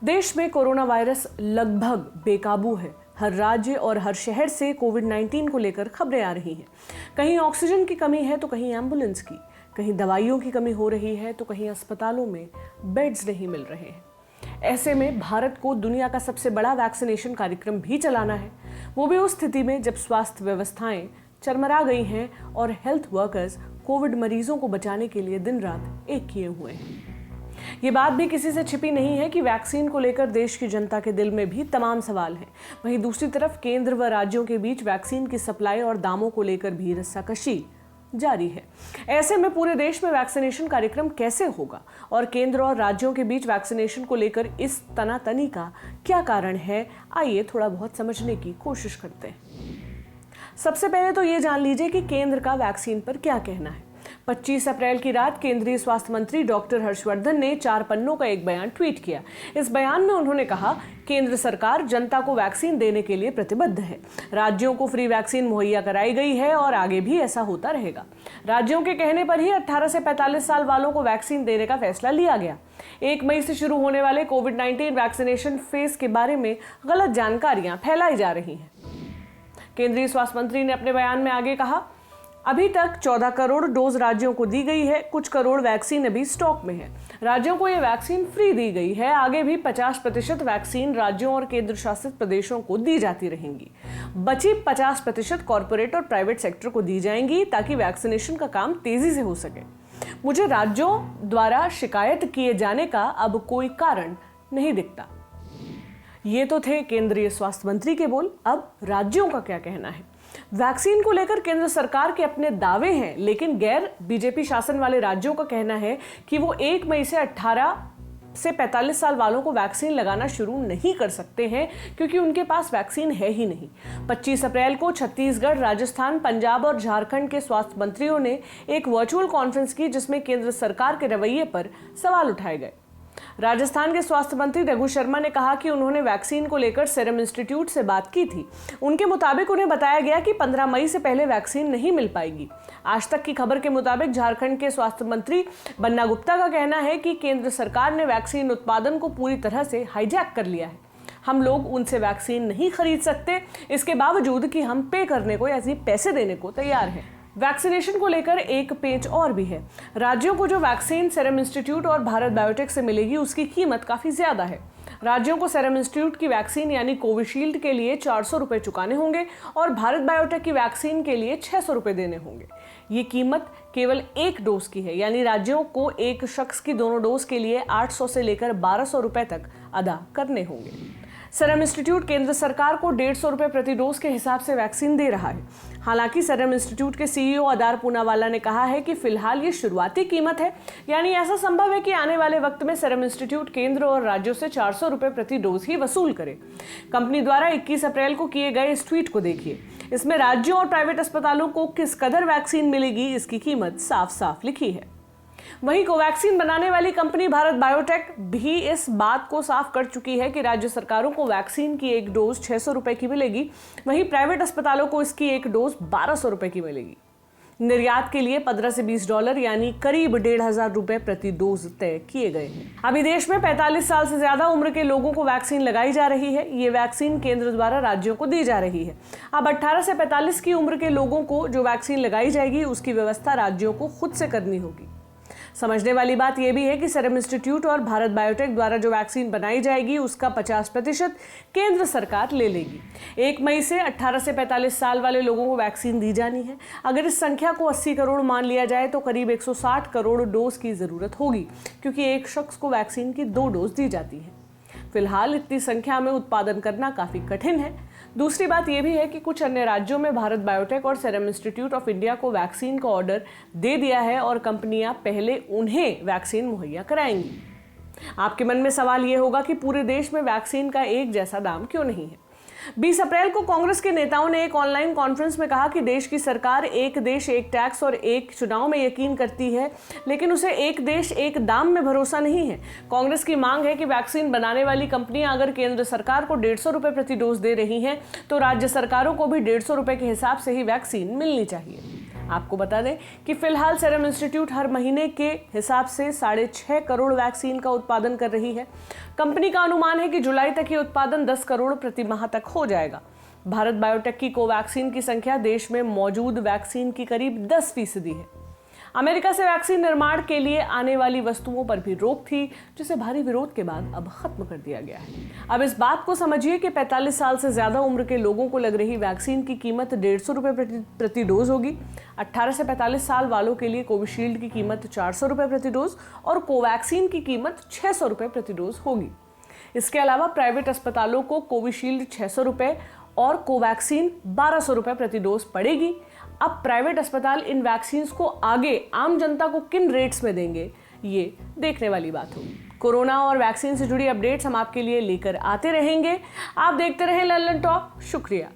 देश में corona virus लगभग बेकाबू है। हर राज्य और हर शहर से कोविड-19 को लेकर खबरें आ रही हैं। कहीं ऑक्सीजन की कमी है तो कहीं एम्बुलेंस की, कहीं दवाइयों की कमी हो रही है तो कहीं अस्पतालों में बेड्स नहीं मिल रहे हैं। ऐसे में भारत को दुनिया का सबसे बड़ा वैक्सीनेशन कार्यक्रम भी चलाना है, वो भी उस स्थिति में जब स्वास्थ्य व्यवस्थाएं चरमरा गई हैं और हेल्थ वर्कर्स कोविड मरीजों को बचाने के लिए दिन रात एक किए हुए हैं। ये बात भी किसी से छिपी नहीं है कि वैक्सीन को लेकर देश की जनता के दिल में भी तमाम सवाल हैं। वहीं दूसरी तरफ केंद्र व राज्यों के बीच वैक्सीन की सप्लाई और दामों को लेकर भी रस्साकशी जारी है। ऐसे में पूरे देश में वैक्सीनेशन कार्यक्रम कैसे होगा और केंद्र और राज्यों के बीच वैक्सीनेशन को लेकर इस तनातनी का क्या कारण है, आइए थोड़ा बहुत समझने की कोशिश करते हैं। सबसे पहले तो ये जान लीजिए कि केंद्र का वैक्सीन पर क्या कहना है। 25 अप्रैल की रात केंद्रीय स्वास्थ्य मंत्री डॉक्टर हर्षवर्धन ने 4 पन्नों का एक बयान ट्वीट किया। इस बयान में उन्होंने कहा, केंद्र सरकार जनता को वैक्सीन देने के लिए प्रतिबद्ध है। राज्यों को फ्री वैक्सीन मुहैया कराई गई है और आगे भी ऐसा होता रहेगा। राज्यों के कहने पर ही 18 से 45 साल वालों को वैक्सीन देने का फैसला लिया गया। 1 मई से शुरू होने वाले कोविड-19 वैक्सीनेशन फेज के बारे में गलत जानकारियां फैलाई जा रही हैं। केंद्रीय स्वास्थ्य मंत्री ने अपने बयान में आगे कहा, अभी तक 14 करोड़ डोज राज्यों को दी गई है। कुछ करोड़ वैक्सीन अभी स्टॉक में है। राज्यों को ये वैक्सीन फ्री दी गई है। आगे भी 50% वैक्सीन राज्यों और केंद्र शासित प्रदेशों को दी जाती रहेंगी। बची 50% कॉर्पोरेट और प्राइवेट सेक्टर को दी जाएंगी ताकि वैक्सीनेशन का काम तेजी से हो सके। मुझे राज्यों द्वारा शिकायत किए जाने का अब कोई कारण नहीं दिखता। ये तो थे केंद्रीय स्वास्थ्य मंत्री के बोल। अब राज्यों का क्या कहना है। वैक्सीन को लेकर केंद्र सरकार के अपने दावे हैं, लेकिन गैर बीजेपी शासन वाले राज्यों का कहना है कि वो 1 मई से 18 से 45 साल वालों को वैक्सीन लगाना शुरू नहीं कर सकते हैं क्योंकि उनके पास वैक्सीन है ही नहीं। 25 अप्रैल को छत्तीसगढ़, राजस्थान, पंजाब और झारखंड के स्वास्थ्य मंत्रियों ने एक वर्चुअल कॉन्फ्रेंस की जिसमें केंद्र सरकार के रवैये पर सवाल उठाए गए। राजस्थान के स्वास्थ्य मंत्री रघु शर्मा ने कहा कि उन्होंने वैक्सीन को लेकर सीरम इंस्टीट्यूट से बात की थी। उनके मुताबिक उन्हें बताया गया कि 15 मई से पहले वैक्सीन नहीं मिल पाएगी। आज तक की खबर के मुताबिक झारखंड के स्वास्थ्य मंत्री बन्ना गुप्ता का कहना है कि केंद्र सरकार ने वैक्सीन उत्पादन को पूरी तरह से हाईजैक कर लिया है। हम लोग उनसे वैक्सीन नहीं खरीद सकते, इसके बावजूद कि हम पे करने को या पैसे देने को तैयार हैं। वैक्सीनेशन को लेकर एक पेच और भी है। राज्यों को जो वैक्सीन सीरम इंस्टीट्यूट और भारत बायोटेक से मिलेगी उसकी कीमत काफी ज्यादा है। राज्यों को सीरम इंस्टीट्यूट की वैक्सीन यानी कोविशील्ड के लिए 400 रुपए चुकाने होंगे और भारत बायोटेक की वैक्सीन के लिए 600 रुपए देने होंगे। ये कीमत केवल एक डोज की है, यानी राज्यों को एक शख्स की दोनों डोज के लिए 800 से लेकर 1200 रुपए तक अदा करने होंगे। सीरम इंस्टीट्यूट केंद्र सरकार को 150 रुपए प्रति डोज के हिसाब से वैक्सीन दे रहा है। हालांकि सीरम इंस्टीट्यूट के सीईओ अदार पूनावाला ने कहा है कि फिलहाल ये शुरुआती कीमत है, यानी ऐसा संभव है कि आने वाले वक्त में सीरम इंस्टीट्यूट केंद्र और राज्यों से 400 रुपए प्रति डोज ही वसूल करे। कंपनी द्वारा 21 अप्रैल को किए गए इस ट्वीट को देखिए। इसमें राज्यों और प्राइवेट अस्पतालों को किस कदर वैक्सीन मिलेगी इसकी कीमत साफ साफ लिखी है। वहीं कोवैक्सीन बनाने वाली कंपनी भारत बायोटेक भी इस बात को साफ कर चुकी है कि राज्य सरकारों को वैक्सीन की एक डोज 600 रुपए की मिलेगी, वहीं प्राइवेट अस्पतालों को इसकी एक डोज 1200 रुपए की मिलेगी। निर्यात के लिए $15 से $20 यानी करीब 1,500 रुपए प्रति डोज तय किए गए हैं। अभी देश में 45 साल से ज्यादा उम्र के लोगों को वैक्सीन लगाई जा रही है। ये वैक्सीन केंद्र द्वारा राज्यों को दी जा रही है। अब 18 से 45 की उम्र के लोगों को जो वैक्सीन लगाई जाएगी उसकी व्यवस्था राज्यों को खुद से करनी होगी। समझने वाली बात यह भी है कि सीरम इंस्टीट्यूट और भारत बायोटेक द्वारा जो वैक्सीन बनाई जाएगी उसका 50% केंद्र सरकार ले लेगी। 1 मई से 18 से 45 साल वाले लोगों को वैक्सीन दी जानी है। अगर इस संख्या को 80 करोड़ मान लिया जाए तो करीब 160 करोड़ डोज की जरूरत होगी, क्योंकि एक शख्स को वैक्सीन की 2 डोज दी जाती है। फिलहाल इतनी संख्या में उत्पादन करना काफी कठिन है। दूसरी बात यह भी है कि कुछ अन्य राज्यों में भारत बायोटेक और सीरम इंस्टीट्यूट ऑफ इंडिया को वैक्सीन का ऑर्डर दे दिया है और कंपनियां पहले उन्हें वैक्सीन मुहैया कराएंगी। आपके मन में सवाल यह होगा कि पूरे देश में वैक्सीन का एक जैसा दाम क्यों नहीं है। 20 अप्रैल को कांग्रेस के नेताओं ने एक ऑनलाइन कॉन्फ्रेंस में कहा कि देश की सरकार एक देश एक टैक्स और एक चुनाव में यकीन करती है, लेकिन उसे एक देश एक दाम में भरोसा नहीं है। कांग्रेस की मांग है कि वैक्सीन बनाने वाली कंपनियां अगर केंद्र सरकार को 150 रुपए प्रति डोज दे रही हैं तो राज्य सरकारों को भी 150 रुपए के हिसाब से ही वैक्सीन मिलनी चाहिए। आपको बता दें कि फिलहाल सीरम इंस्टीट्यूट हर महीने के हिसाब से 6.5 करोड़ वैक्सीन का उत्पादन कर रही है। कंपनी का अनुमान है कि जुलाई तक ये उत्पादन 10 करोड़ प्रति माह तक हो जाएगा। भारत बायोटेक की कोवैक्सीन की संख्या देश में मौजूद वैक्सीन की करीब 10% है। अमेरिका से वैक्सीन निर्माण के लिए आने वाली वस्तुओं पर भी रोक थी, जिसे भारी विरोध के बाद अब खत्म कर दिया गया है। अब इस बात को समझिए कि 45 साल से ज्यादा उम्र के लोगों को लग रही वैक्सीन की कीमत 150 रुपए प्रति डोज होगी। 18 से 45 साल वालों के लिए कोविशील्ड की कीमत 400 रुपए प्रति डोज और कोवैक्सीन की कीमत 600 रुपए प्रति डोज होगी। इसके अलावा प्राइवेट अस्पतालों को कोविशील्ड 600 रुपए और कोवैक्सीन 1200 रुपए प्रति डोज पड़ेगी। अब प्राइवेट अस्पताल इन वैक्सीन्स को आगे आम जनता को किन रेट्स में देंगे, ये देखने वाली बात होगी। कोरोना और वैक्सीन से जुड़ी अपडेट्स हम आपके लिए लेकर आते रहेंगे। आप देखते रहें लल्लन टॉक। शुक्रिया।